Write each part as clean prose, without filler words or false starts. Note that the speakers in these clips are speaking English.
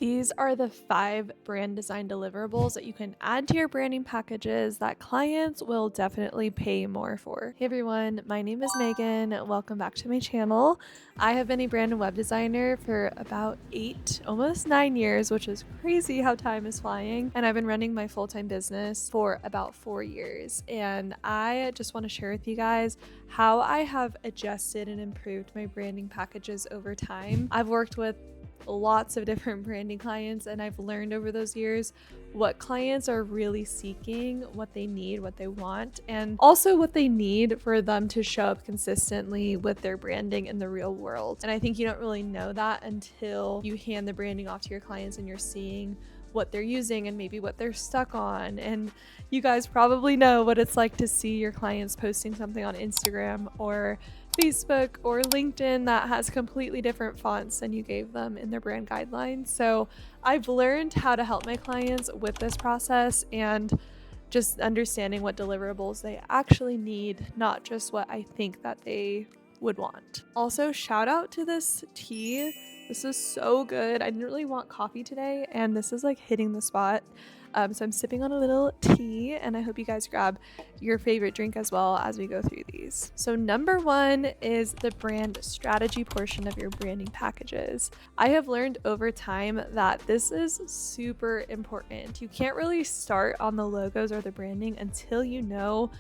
These are the 5 brand design deliverables that you can add to your branding packages that clients will definitely pay more for. Hey everyone, my name is Megan. Welcome back to my channel. I have been a brand and web designer for about 8, almost 9 years, which is crazy how time is flying. And I've been running my full-time business for about 4 years. And I just want to share with you guys how I have adjusted and improved my branding packages over time. I've worked with lots of different branding clients, and I've learned over those years what clients are really seeking, what they need, what they want, and also what they need for them to show up consistently with their branding in the real world. And I think you don't really know that until you hand the branding off to your clients and you're seeing what they're using and maybe what they're stuck on. And you guys probably know what it's like to see your clients posting something on Instagram or Facebook or LinkedIn that has completely different fonts than you gave them in their brand guidelines. So I've learned how to help my clients with this process and just understanding what deliverables they actually need, not just what I think that they would want. Also, shout out to this tea. This is so good. I didn't really want coffee today, and this is like hitting the spot. So I'm sipping on a little tea, and I hope you guys grab your favorite drink as well as we go through these. So number 1 is the brand strategy portion of your branding packages. I have learned over time that this is super important. You can't really start on the logos or the branding until you know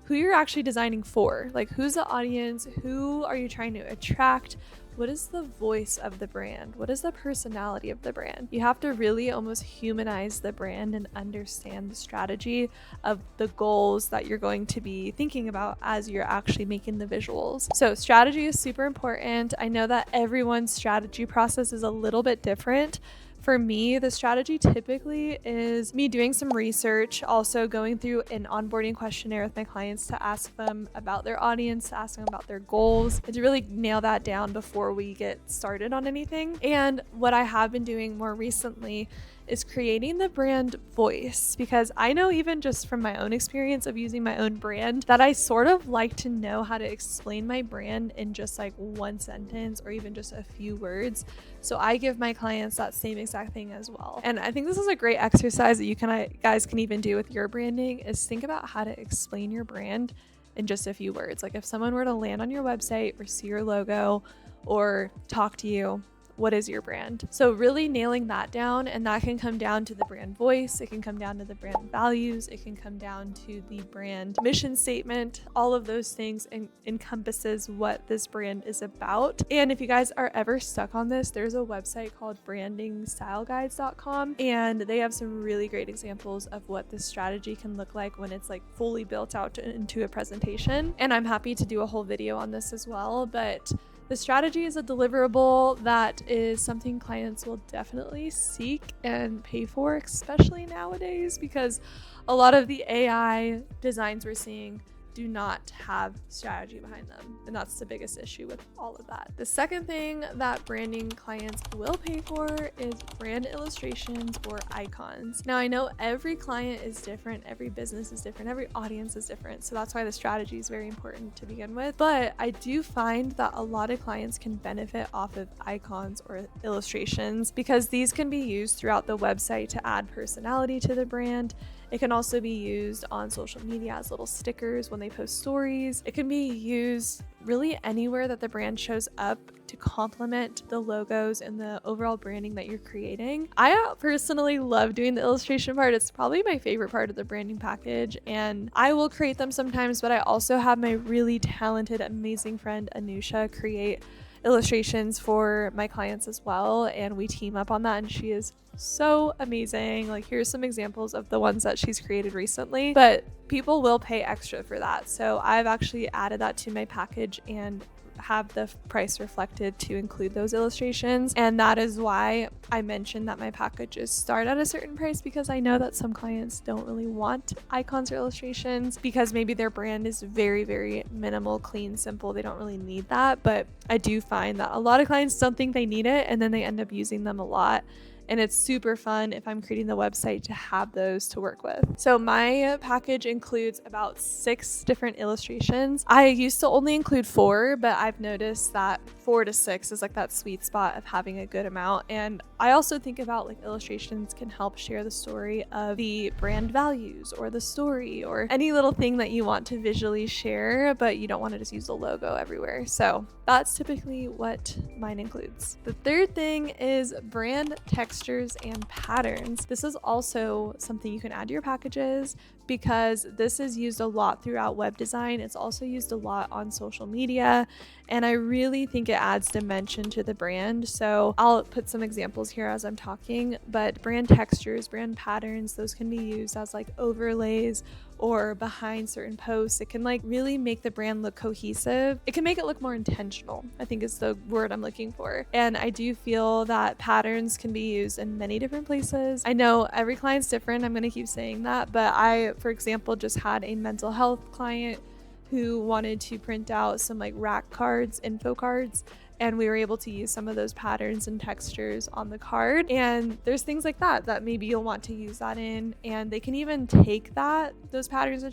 who you're actually designing for. Like, who's the audience? Who are you trying to attract? What is the voice of the brand? What is the personality of the brand? You have to really almost humanize the brand and understand the strategy of the goals that you're going to be thinking about as you're actually making the visuals. So strategy is super important. I know that everyone's strategy process is a little bit different. For me, the strategy typically is me doing some research, also going through an onboarding questionnaire with my clients to ask them about their audience, to ask them about their goals, and to really nail that down before we get started on anything. And what I have been doing more recently is creating the brand voice, because I know, even just from my own experience of using my own brand, that I sort of like to know how to explain my brand in just like one sentence or even just a few words. So I give my clients that same exact thing as well. And I think this is a great exercise that you guys can even do with your branding, is think about how to explain your brand in just a few words. Like, if someone were to land on your website or see your logo or talk to you, what is your brand? So really nailing that down, and that can come down to the brand voice, it can come down to the brand values, it can come down to the brand mission statement. All of those things encompasses what this brand is about. And if you guys are ever stuck on this, there's a website called brandingstyleguides.com, and they have some really great examples of what this strategy can look like when it's like fully built out into a presentation. And I'm happy to do a whole video on this as well, but the strategy is a deliverable that is something clients will definitely seek and pay for, especially nowadays, because a lot of the AI designs we're seeing do not have strategy behind them. And that's the biggest issue with all of that. The second thing that branding clients will pay for is brand illustrations or icons. Now, I know every client is different, every business is different, every audience is different. So that's why the strategy is very important to begin with. But I do find that a lot of clients can benefit off of icons or illustrations, because these can be used throughout the website to add personality to the brand. It can also be used on social media as little stickers when they post stories. It can be used really anywhere that the brand shows up to complement the logos and the overall branding that you're creating. I personally love doing the illustration part. It's probably my favorite part of the branding package, and I will create them sometimes, but I also have my really talented, amazing friend Anusha create illustrations for my clients as well, and we team up on that, and she is so amazing. Like, here's some examples of the ones that she's created recently, but people will pay extra for that. So I've actually added that to my package and have the price reflected to include those illustrations. And that is why I mentioned that my packages start at a certain price, because I know that some clients don't really want icons or illustrations because maybe their brand is very, very minimal, clean, simple. They don't really need that. But I do find that a lot of clients don't think they need it, and then they end up using them a lot. And it's super fun if I'm creating the website to have those to work with. So my package includes about 6 different illustrations. I used to only include 4, but I've noticed that 4 to 6 is like that sweet spot of having a good amount. And I also think about like illustrations can help share the story of the brand values or the story or any little thing that you want to visually share, but you don't want to just use the logo everywhere. So that's typically what mine includes. The third thing is brand textures and patterns. This is also something you can add to your packages because this is used a lot throughout web design. It's also used a lot on social media, and I really think it adds dimension to the brand. So I'll put some examples here as I'm talking, but brand textures, brand patterns, those can be used as like overlays or behind certain posts. It can like really make the brand look cohesive. It can make it look more intentional, I think is the word I'm looking for. And I do feel that patterns can be used in many different places. I know every client's different. I'm going to keep saying that, but I, for example, just had a mental health client who wanted to print out some like rack cards, info cards, and we were able to use some of those patterns and textures on the card. And there's things like that maybe you'll want to use that in, and they can even take those patterns and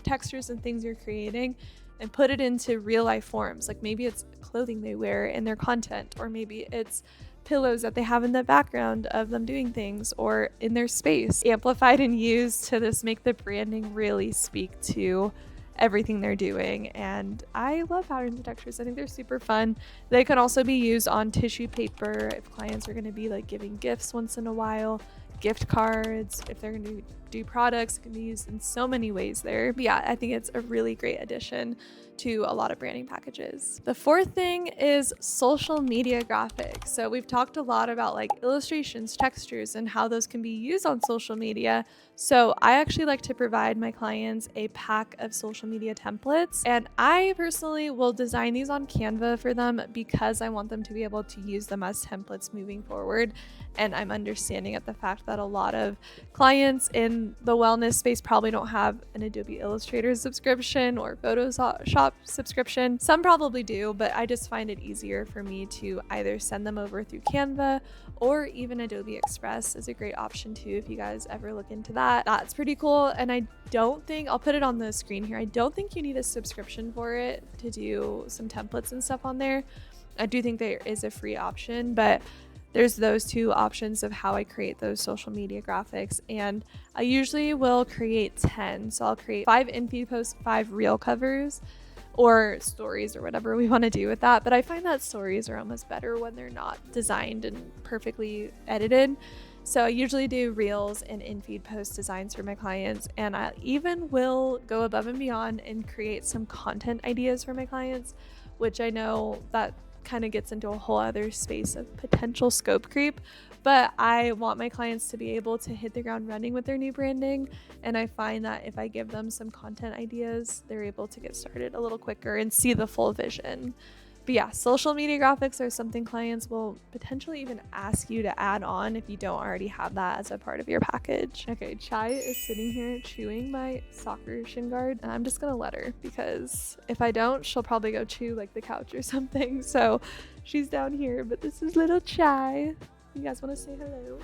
textures and things you're creating and put it into real life forms. Like maybe it's clothing they wear in their content, or maybe it's pillows that they have in the background of them doing things or in their space, amplified and used to just make the branding really speak to everything they're doing. And I love patterns and textures. I think they're super fun. They can also be used on tissue paper if clients are going to be like giving gifts once in a while, gift cards, if they're going to do products. It can be used in so many ways there. But yeah, I think it's a really great addition to a lot of branding packages. The fourth thing is social media graphics. So we've talked a lot about like illustrations, textures, and how those can be used on social media. So I actually like to provide my clients a pack of social media templates, and I personally will design these on Canva for them because I want them to be able to use them as templates moving forward. And I'm understanding at the fact that a lot of clients in the wellness space probably don't have an Adobe Illustrator subscription or Photoshop subscription. Some probably do, but I just find it easier for me to either send them over through Canva, or even Adobe Express is a great option too if you guys ever look into that. That's pretty cool. And I don't think, I'll put it on the screen here, I don't think you need a subscription for it to do some templates and stuff on there. I do think there is a free option, but there's those two options of how I create those social media graphics. And I usually will create 10. So I'll create 5 in-feed posts, 5 reel covers, or stories, or whatever we want to do with that. But I find that stories are almost better when they're not designed and perfectly edited. So I usually do reels and in-feed post designs for my clients. And I even will go above and beyond and create some content ideas for my clients, which I know that kind of gets into a whole other space of potential scope creep, but I want my clients to be able to hit the ground running with their new branding. And I find that if I give them some content ideas, they're able to get started a little quicker and see the full vision. But yeah, social media graphics are something clients will potentially even ask you to add on if you don't already have that as a part of your package. Okay, Chai is sitting here chewing my soccer shin guard, and I'm just gonna let her, because if I don't, she'll probably go chew like the couch or something. So she's down here, but this is little Chai. You guys want to say hello?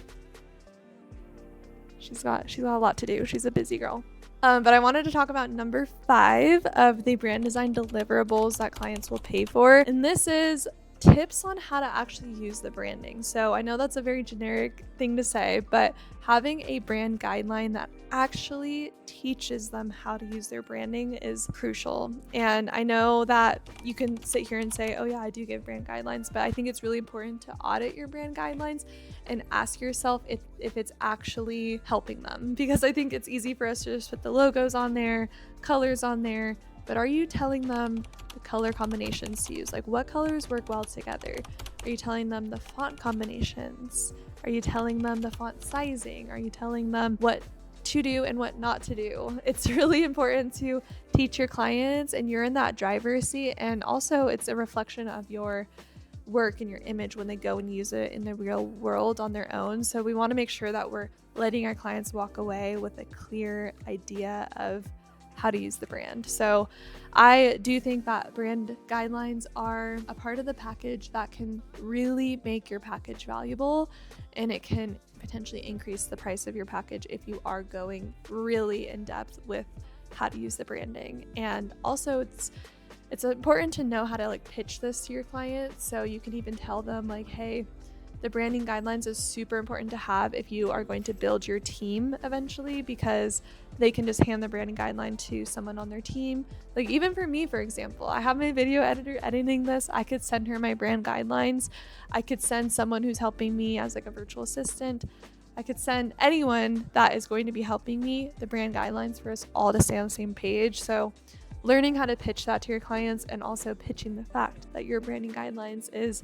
She's got a lot to do. She's a busy girl. But I wanted to talk about number 5 of the brand design deliverables that clients will pay for. And this is tips on how to actually use the branding. So I know that's a very generic thing to say, but having a brand guideline that actually teaches them how to use their branding is crucial. And I know that you can sit here and say, oh yeah, I do give brand guidelines, but I think it's really important to audit your brand guidelines and ask yourself if it's actually helping them. Because I think it's easy for us to just put the logos on there, colors on there, but are you telling them the color combinations to use? Like, what colors work well together? Are you telling them the font combinations? Are you telling them the font sizing? Are you telling them what to do and what not to do? It's really important to teach your clients, and you're in that driver's seat. And also it's a reflection of your work and your image when they go and use it in the real world on their own. So we want to make sure that we're letting our clients walk away with a clear idea of how to use the brand. So I do think that brand guidelines are a part of the package that can really make your package valuable, and it can potentially increase the price of your package if you are going really in depth with how to use the branding. And also it's important to know how to like pitch this to your clients. So you can even tell them like, hey, the branding guidelines is super important to have if you are going to build your team eventually, because they can just hand the branding guideline to someone on their team. Like even for me, for example, I have my video editor editing this. I could send her my brand guidelines. I could send someone who's helping me as like a virtual assistant. I could send anyone that is going to be helping me the brand guidelines for us all to stay on the same page. So learning how to pitch that to your clients, and also pitching the fact that your branding guidelines is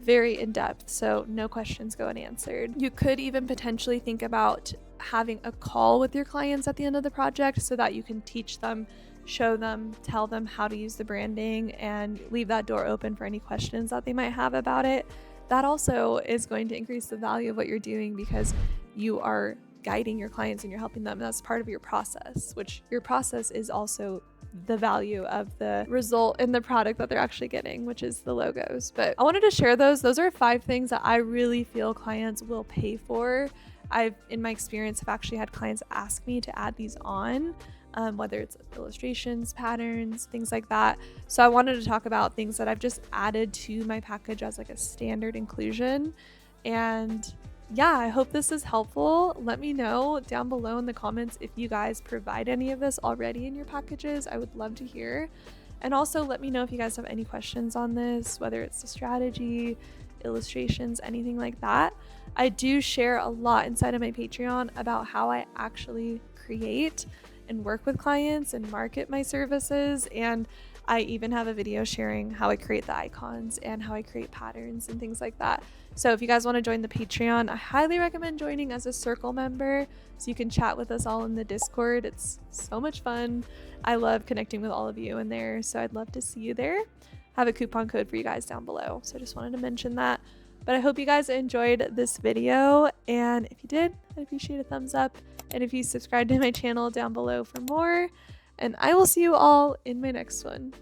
very in-depth, so no questions go unanswered. You could even potentially think about having a call with your clients at the end of the project so that you can teach them, show them, tell them how to use the branding, and leave that door open for any questions that they might have about it. That also is going to increase the value of what you're doing, because you are guiding your clients and you're helping them. That's part of your process, which your process is also the value of the result in the product that they're actually getting, which is the logos. But I wanted to share those. Those are 5 things that I really feel clients will pay for. I've, in my experience, have actually had clients ask me to add these on, whether it's illustrations, patterns, things like that. So I wanted to talk about things that I've just added to my package as like a standard inclusion. And yeah, I hope this is helpful. Let me know down below in the comments if you guys provide any of this already in your packages. I would love to hear. And also let me know if you guys have any questions on this, whether it's the strategy, illustrations, anything like that. I do share a lot inside of my Patreon about how I actually create and work with clients and market my services. And I even have a video sharing how I create the icons and how I create patterns and things like that. So if you guys want to join the Patreon, I highly recommend joining as a circle member so you can chat with us all in the Discord. It's so much fun. I love connecting with all of you in there, so I'd love to see you there. I have a coupon code for you guys down below, so I just wanted to mention that. But I hope you guys enjoyed this video, and if you did, I'd appreciate a thumbs up. And if you subscribe to my channel down below for more, and I will see you all in my next one.